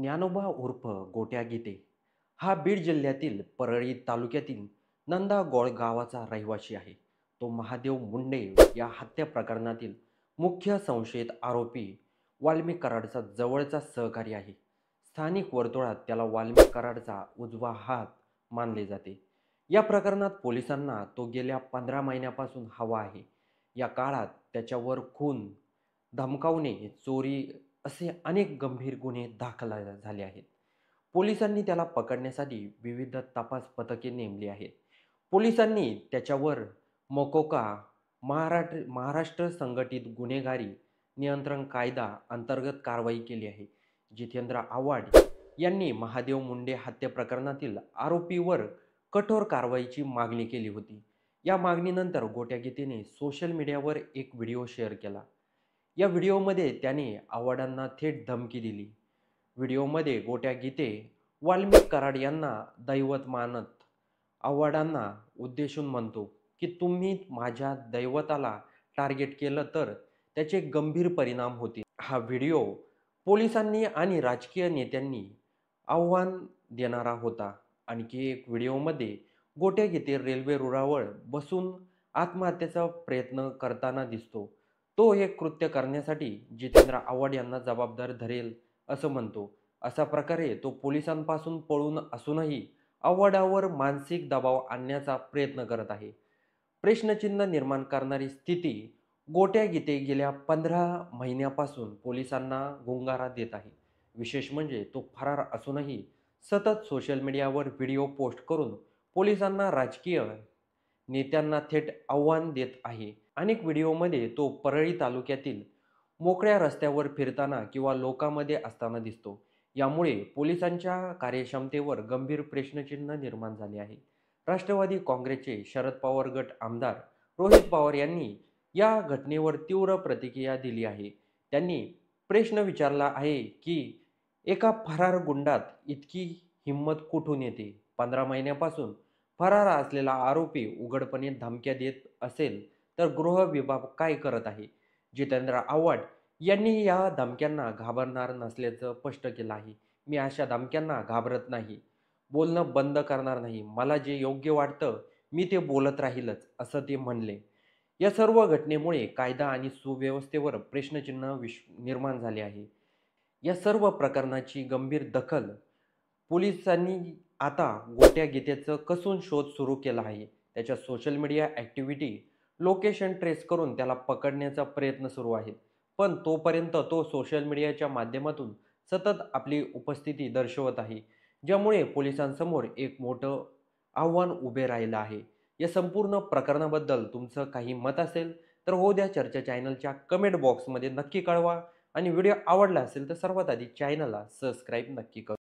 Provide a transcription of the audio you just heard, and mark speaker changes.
Speaker 1: ज्ञानोबा उर्फ गोट्या गीते हा बीड जिल्ह्यातील परळी तालुक्यातील नंदागोळ गावाचा रहिवासी आहे. तो महादेव मुंडे या हत्या प्रकरणातील मुख्य संशयित आरोपी वाल्मिक कराडचा जवळचा सहकारी आहे. स्थानिक वर्तुळात त्याला वाल्मिक कराडचा उजवा हात मानले जाते. या प्रकरणात पोलिसांना तो गेल्या 15 महिन्यापासून हवा आहे. या काळात त्याच्यावर खून, धमकावणे, चोरी असे अनेक गंभीर गुन्हे दाखल झाले आहेत. पोलिसांनी त्याला पकडण्यासाठी विविध तपास पथके नेमली आहेत. पोलिसांनी त्याच्यावर मकोका महाराष्ट्र संघटित गुन्हेगारी नियंत्रण कायदा अंतर्गत कारवाई केली आहे. जितेंद्र आव्हाड यांनी महादेव मुंडे हत्या प्रकरणातील आरोपीवर कठोर कारवाईची मागणी केली होती. या मागणीनंतर गोट्या गीतेने सोशल मीडियावर एक व्हिडिओ शेअर केला. या व्हिडिओमध्ये त्याने आव्हाडांना थेट धमकी दिली. व्हिडिओमध्ये गोट्या गीते वाल्मिक कराड यांना दैवत मानत आव्हाडांना उद्देशून म्हणतो की तुम्ही माझ्या दैवताला टार्गेट केलं तर त्याचे गंभीर परिणाम होतील. हा व्हिडिओ पोलिसांनी आणि राजकीय नेत्यांनी आव्हान देणारा होता. आणखी एक व्हिडिओमध्ये गोट्या गीते रेल्वे रुळावर बसून आत्महत्येचा प्रयत्न करताना दिसतो. तो हे कृत्य करण्यासाठी जितेंद्र आव्हाड यांना जबाबदार धरेल असं म्हणतो. अशा प्रकारे तो पोलिसांपासून पळून असूनही आव्हाडावर मानसिक दबाव आणण्याचा प्रयत्न करत आहे. प्रश्नचिन्ह निर्माण करणारी स्थिती. गोट्या गीते गेल्या 15 महिन्यापासून पोलिसांना गुंगारा देत आहे. विशेष म्हणजे तो फरार असूनही सतत सोशल मीडियावर व्हिडिओ पोस्ट करून पोलिसांना, राजकीय नेत्यांना थेट आव्हान देत आहे. अनेक व्हिडिओमध्ये तो परळी तालुक्यातील मोकळ्या रस्त्यावर फिरताना किंवा लोकांमध्ये असताना दिसतो. यामुळे पोलिसांच्या कार्यक्षमतेवर गंभीर प्रश्नचिन्ह निर्माण झाले आहे. राष्ट्रवादी काँग्रेसचे शरद पवार गट आमदार रोहित पवार यांनी या घटनेवर तीव्र प्रतिक्रिया दिली आहे. त्यांनी प्रश्न विचारला आहे की एका फरार गुंडात इतकी हिंमत कुठून येते? 15 महिन्यापासून फरार असलेला आरोपी उघडपणे धमक्या देत असेल तर गृह विभाग काय करत आहे? जितेंद्र आव्हाड यांनी या धमक्यांना घाबरणार नसल्याचं स्पष्ट केलं आहे. मी अशा धमक्यांना घाबरत नाही, बोलणं बंद करणार नाही. मला जे योग्य वाटतं मी ते बोलत राहीलच, असं ते म्हणले. या सर्व घटनेमुळे कायदा आणि सुव्यवस्थेवर प्रश्नचिन्ह निर्माण झाले आहे. या सर्व प्रकरणाची गंभीर दखल पोलिसांनी आता गोट्या गीतेचं कसून शोध सुरू केला आहे. त्याच्या social media activity, location trace करून त्याला पकडण्याचा प्रयत्न सुरू आहेत. पण तोपर्यंत तो सोशल मीडियाच्या माध्यमातून सतत आपली उपस्थिती दर्शवत आहे, ज्यामुळे पोलिसांसमोर एक मोठं आव्हान उभे राहिलं आहे. या संपूर्ण प्रकरणाबद्दल तुमचं काही मत असेल तर होऊ द्या चर्चा चॅनलच्या कमेंट बॉक्समध्ये नक्की कळवा. आणि व्हिडिओ आवडला असेल तर सर्वात आधी चॅनलला सबस्क्राईब नक्की करा.